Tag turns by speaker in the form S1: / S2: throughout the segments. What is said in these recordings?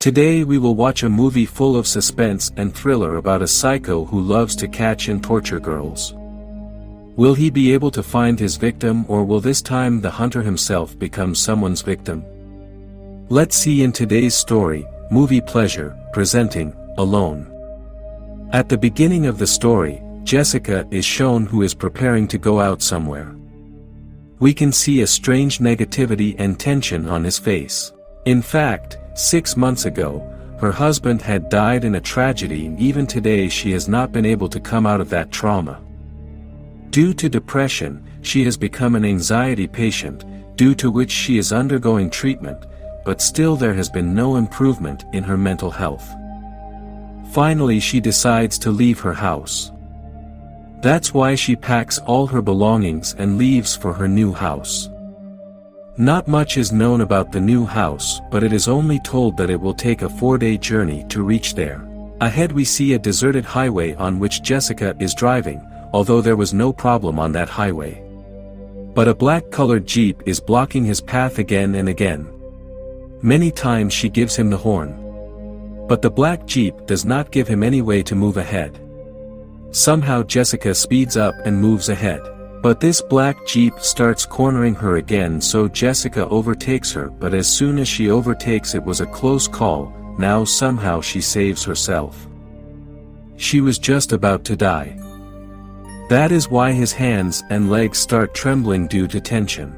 S1: Today we will watch a movie full of suspense and thriller about a psycho who loves to catch and torture girls. Will he be able to find his victim, or will this time the hunter himself become someone's victim? Let's see in today's story, Movie Pleasure, presenting, Alone. At the beginning of the story, Jessica is shown who is preparing to go out somewhere. We can see a strange negativity and tension on his face. In fact, 6 months ago, her husband had died in a tragedy, and even today she has not been able to come out of that trauma. Due to depression, she has become an anxiety patient, due to which she is undergoing treatment, but still there has been no improvement in her mental health. Finally she decides to leave her house. That's why she packs all her belongings and leaves for her new house. Not much is known about the new house, but it is only told that it will take a 4-day journey to reach there. Ahead we see a deserted highway on which Jessica is driving, although there was no problem on that highway. But a black-colored Jeep is blocking his path again and again. Many times she gives him the horn. But the black Jeep does not give him any way to move ahead. Somehow Jessica speeds up and moves ahead. But this black Jeep starts cornering her again, so Jessica overtakes her, but as soon as she overtakes, it was a close call. Now somehow she saves herself. She was just about to die. That is why his hands and legs start trembling due to tension.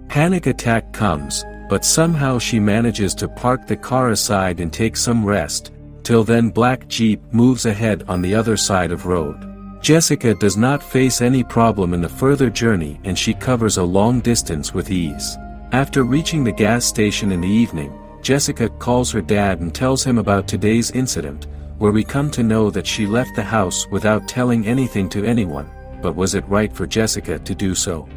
S1: Panic attack comes, but somehow she manages to park the car aside and take some rest. Till then black Jeep moves ahead on the other side of road. Jessica does not face any problem in the further journey, and she covers a long distance with ease. After reaching the gas station in the evening, Jessica calls her dad and tells him about today's incident, where we come to know that she left the house without telling anything to anyone. But was it right for Jessica to do so?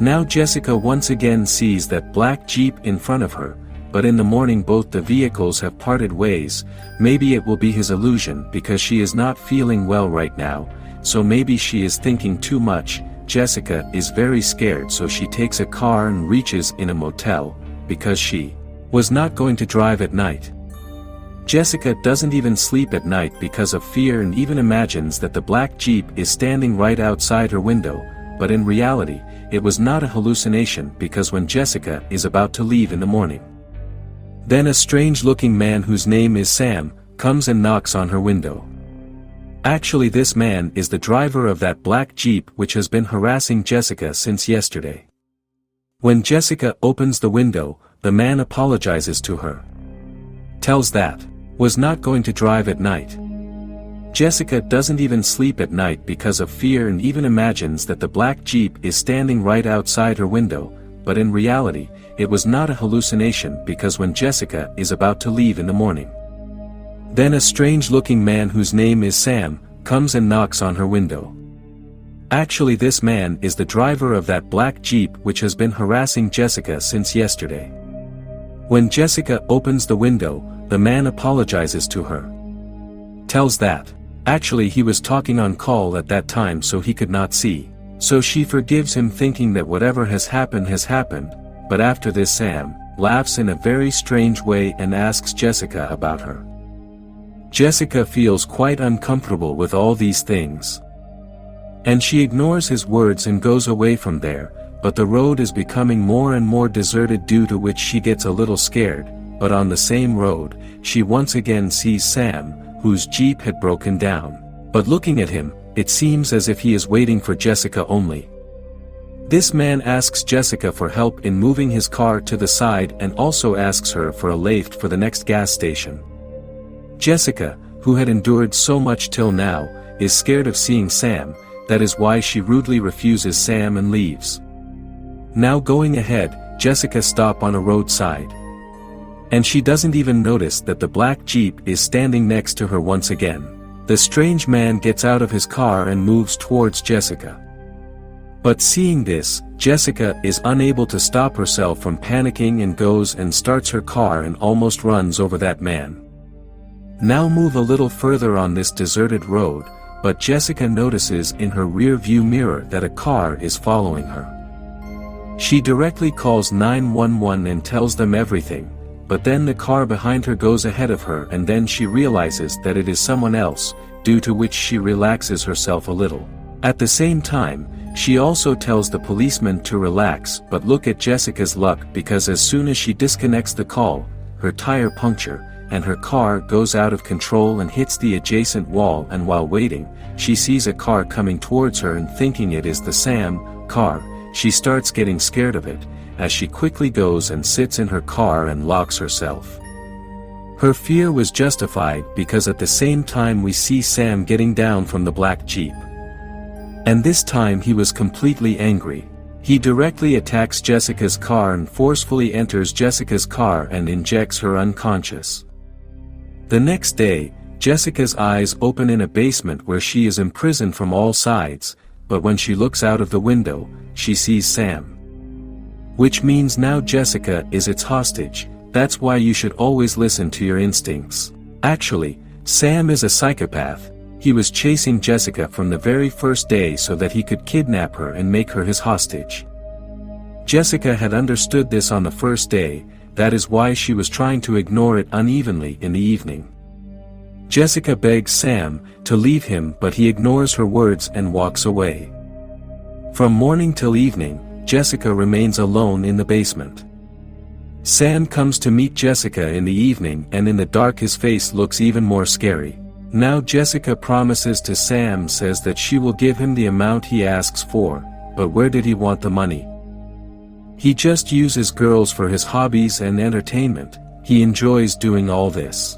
S1: Now Jessica once again sees that black Jeep in front of her, but in the morning both the vehicles have parted ways. Maybe it will be his illusion because she is not feeling well right now, so maybe she is thinking too much. Jessica is very scared, so she takes a car and reaches in a motel, because she was not going to drive at night. Jessica doesn't even sleep at night because of fear, and even imagines that the black Jeep is standing right outside her window, but in reality, it was not a hallucination, because when Jessica is about to leave in the morning, then a strange-looking man whose name is Sam, comes and knocks on her window. Actually this man is the driver of that black Jeep which has been harassing Jessica since yesterday. When Jessica opens the window, the man apologizes to her. Tells that was not going to drive at night. Jessica doesn't even sleep at night because of fear, and even imagines that the black Jeep is standing right outside her window, but in reality, it was not a hallucination, because when Jessica is about to leave in the morning, then a strange-looking man whose name is Sam, comes and knocks on her window. Actually this man is the driver of that black Jeep which has been harassing Jessica since yesterday. When Jessica opens the window, the man apologizes to her. Tells that actually he was talking on call at that time, so he could not see. So she forgives him, thinking that whatever has happened, but after this Sam laughs in a very strange way and asks Jessica about her. Jessica feels quite uncomfortable with all these things, and she ignores his words and goes away from there, but the road is becoming more and more deserted, due to which she gets a little scared. But on the same road, she once again sees Sam, whose Jeep had broken down. But looking at him, it seems as if he is waiting for Jessica only. This man asks Jessica for help in moving his car to the side, and also asks her for a lift for the next gas station. Jessica, who had endured so much till now, is scared of seeing Sam. That is why she rudely refuses Sam and leaves. Now going ahead, Jessica stops on a roadside, and she doesn't even notice that the black Jeep is standing next to her once again. The strange man gets out of his car and moves towards Jessica. But seeing this, Jessica is unable to stop herself from panicking and goes and starts her car and almost runs over that man. Now move a little further on this deserted road, but Jessica notices in her rear view mirror that a car is following her. She directly calls 911 and tells them everything, but then the car behind her goes ahead of her and then she realizes that it is someone else, due to which she relaxes herself a little. At the same time, she also tells the policeman to relax, but look at Jessica's luck, because as soon as she disconnects the call, her tire puncture, and her car goes out of control and hits the adjacent wall, and while waiting, she sees a car coming towards her and thinking it is the Sam car, she starts getting scared of it, as she quickly goes and sits in her car and locks herself. Her fear was justified because at the same time we see Sam getting down from the black Jeep. And this time he was completely angry. He directly attacks Jessica's car and forcefully enters Jessica's car and injects her unconscious. The next day, Jessica's eyes open in a basement where she is imprisoned from all sides, but when she looks out of the window, she sees Sam. Which means now Jessica is its hostage. That's why you should always listen to your instincts. Actually, Sam is a psychopath. He was chasing Jessica from the very first day so that he could kidnap her and make her his hostage. Jessica had understood this on the first day, that is why she was trying to ignore it unevenly in the evening. Jessica begs Sam to leave him, but he ignores her words and walks away. From morning till evening, Jessica remains alone in the basement. Sam comes to meet Jessica in the evening, and in the dark his face looks even more scary. Now Jessica promises to Sam, says that she will give him the amount he asks for, but where did he want the money? He just uses girls for his hobbies and entertainment. He enjoys doing all this.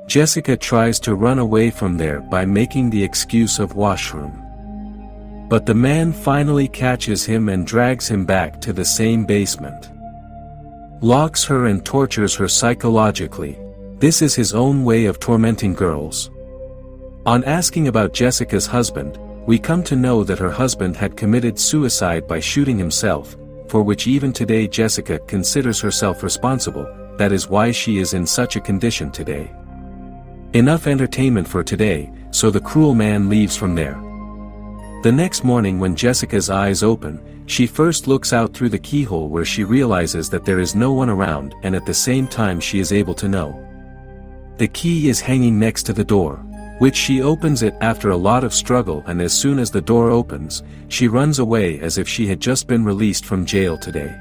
S1: Jessica tries to run away from there by making the excuse of washroom. But the man finally catches him and drags him back to the same basement. Locks her and tortures her psychologically. This is his own way of tormenting girls. On asking about Jessica's husband, we come to know that her husband had committed suicide by shooting himself, for which even today Jessica considers herself responsible. That is why she is in such a condition today. Enough entertainment for today, so the cruel man leaves from there. The next morning when Jessica's eyes open, she first looks out through the keyhole where she realizes that there is no one around, and at the same time she is able to know. The key is hanging next to the door, which she opens it after a lot of struggle, and as soon as the door opens, she runs away as if she had just been released from jail today.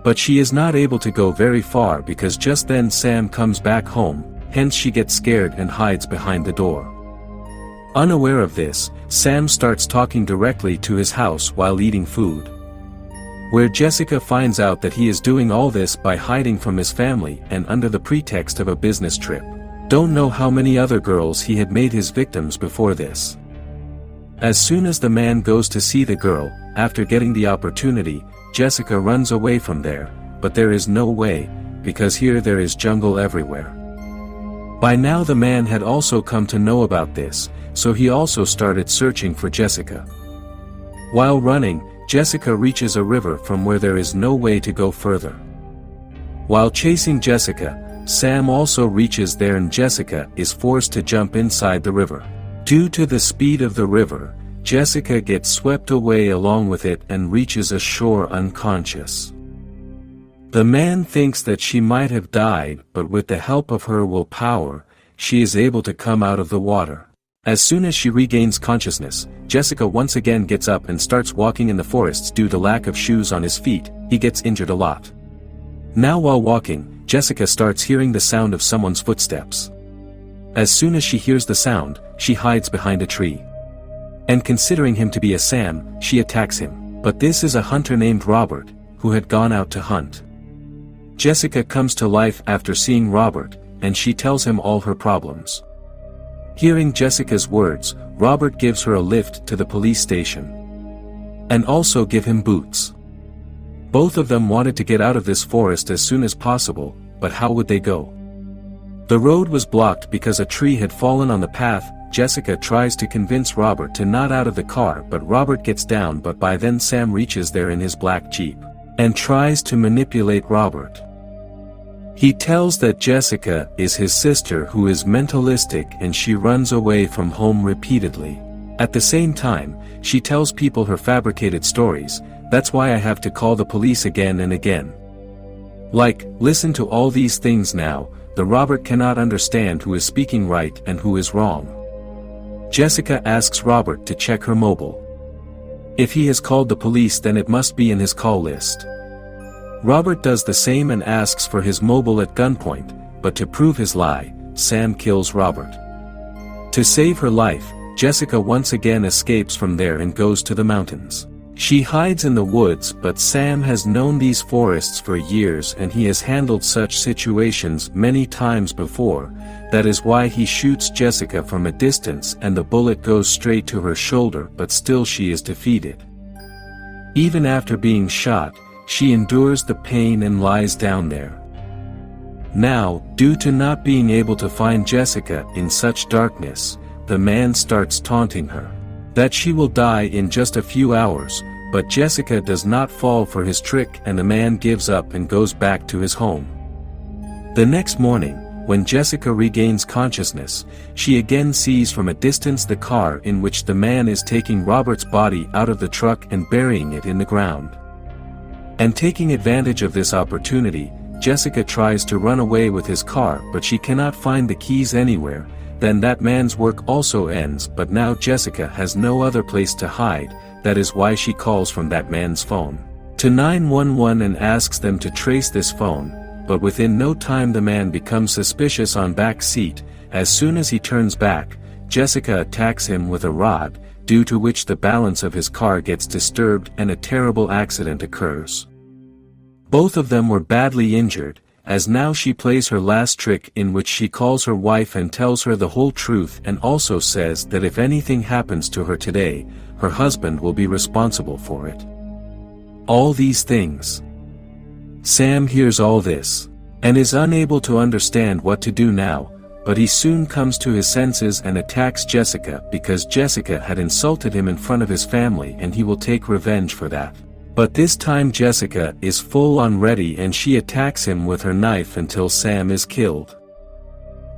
S1: But she is not able to go very far because just then Sam comes back home, hence she gets scared and hides behind the door. Unaware of this, Sam starts talking directly to his house while eating food. Where Jessica finds out that he is doing all this by hiding from his family and under the pretext of a business trip. Don't know how many other girls he had made his victims before this. As soon as the man goes to see the girl, after getting the opportunity, Jessica runs away from there, but there is no way, because here there is jungle everywhere. By now the man had also come to know about this, so he also started searching for Jessica. While running, Jessica reaches a river from where there is no way to go further. While chasing Jessica, Sam also reaches there and Jessica is forced to jump inside the river. Due to the speed of the river, Jessica gets swept away along with it and reaches ashore unconscious. The man thinks that she might have died, but with the help of her willpower, she is able to come out of the water. As soon as she regains consciousness, Jessica once again gets up and starts walking in the forests due to lack of shoes on his feet. He gets injured a lot. Now while walking, Jessica starts hearing the sound of someone's footsteps. As soon as she hears the sound, she hides behind a tree. And considering him to be a Sam, she attacks him. But this is a hunter named Robert, who had gone out to hunt. Jessica comes to life after seeing Robert, and she tells him all her problems. Hearing Jessica's words, Robert gives her a lift to the police station. And also give him boots. Both of them wanted to get out of this forest as soon as possible, but how would they go? The road was blocked because a tree had fallen on the path. Jessica tries to convince Robert to not out of the car, but Robert gets down, but by then Sam reaches there in his black Jeep, and tries to manipulate Robert. He tells that Jessica is his sister who is mentalistic and she runs away from home repeatedly. At the same time, she tells people her fabricated stories. That's why I have to call the police again and again. Like, listen to all these things now, the Robert cannot understand who is speaking right and who is wrong. Jessica asks Robert to check her mobile. If he has called the police, then it must be in his call list. Robert does the same and asks for his mobile at gunpoint, but to prove his lie, Sam kills Robert. To save her life, Jessica once again escapes from there and goes to the mountains. She hides in the woods, but Sam has known these forests for years and he has handled such situations many times before. That is why he shoots Jessica from a distance and the bullet goes straight to her shoulder, but still she is defeated. Even after being shot, she endures the pain and lies down there. Now, due to not being able to find Jessica in such darkness, the man starts taunting her that she will die in just a few hours, but Jessica does not fall for his trick and the man gives up and goes back to his home. The next morning, when Jessica regains consciousness, she again sees from a distance the car in which the man is taking Robert's body out of the truck and burying it in the ground. And taking advantage of this opportunity, Jessica tries to run away with his car, but she cannot find the keys anywhere. Then that man's work also ends, but now Jessica has no other place to hide. That is why she calls from that man's phone to 911 and asks them to trace this phone, but within no time the man becomes suspicious on back seat. As soon as he turns back, Jessica attacks him with a rod, due to which the balance of his car gets disturbed and a terrible accident occurs. Both of them were badly injured, as now she plays her last trick in which she calls her wife and tells her the whole truth and also says that if anything happens to her today, her husband will be responsible for it. All these things. Sam hears all this, and is unable to understand what to do now, but he soon comes to his senses and attacks Jessica because Jessica had insulted him in front of his family and he will take revenge for that. But this time Jessica is full on ready and she attacks him with her knife until Sam is killed.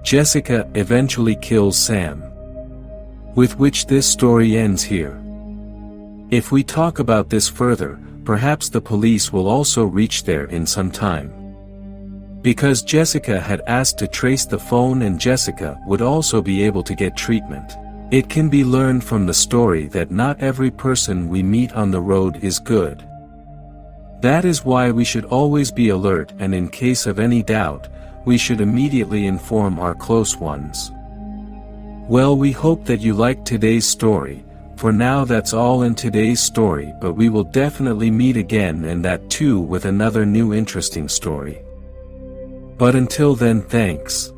S1: Jessica eventually kills Sam. With which this story ends here. If we talk about this further, perhaps the police will also reach there in some time. Because Jessica had asked to trace the phone and Jessica would also be able to get treatment. It can be learned from the story that not every person we meet on the road is good. That is why we should always be alert, and in case of any doubt, we should immediately inform our close ones. Well, we hope that you liked today's story. For now that's all in today's story, but we will definitely meet again, and that too with another new interesting story. But until then, thanks.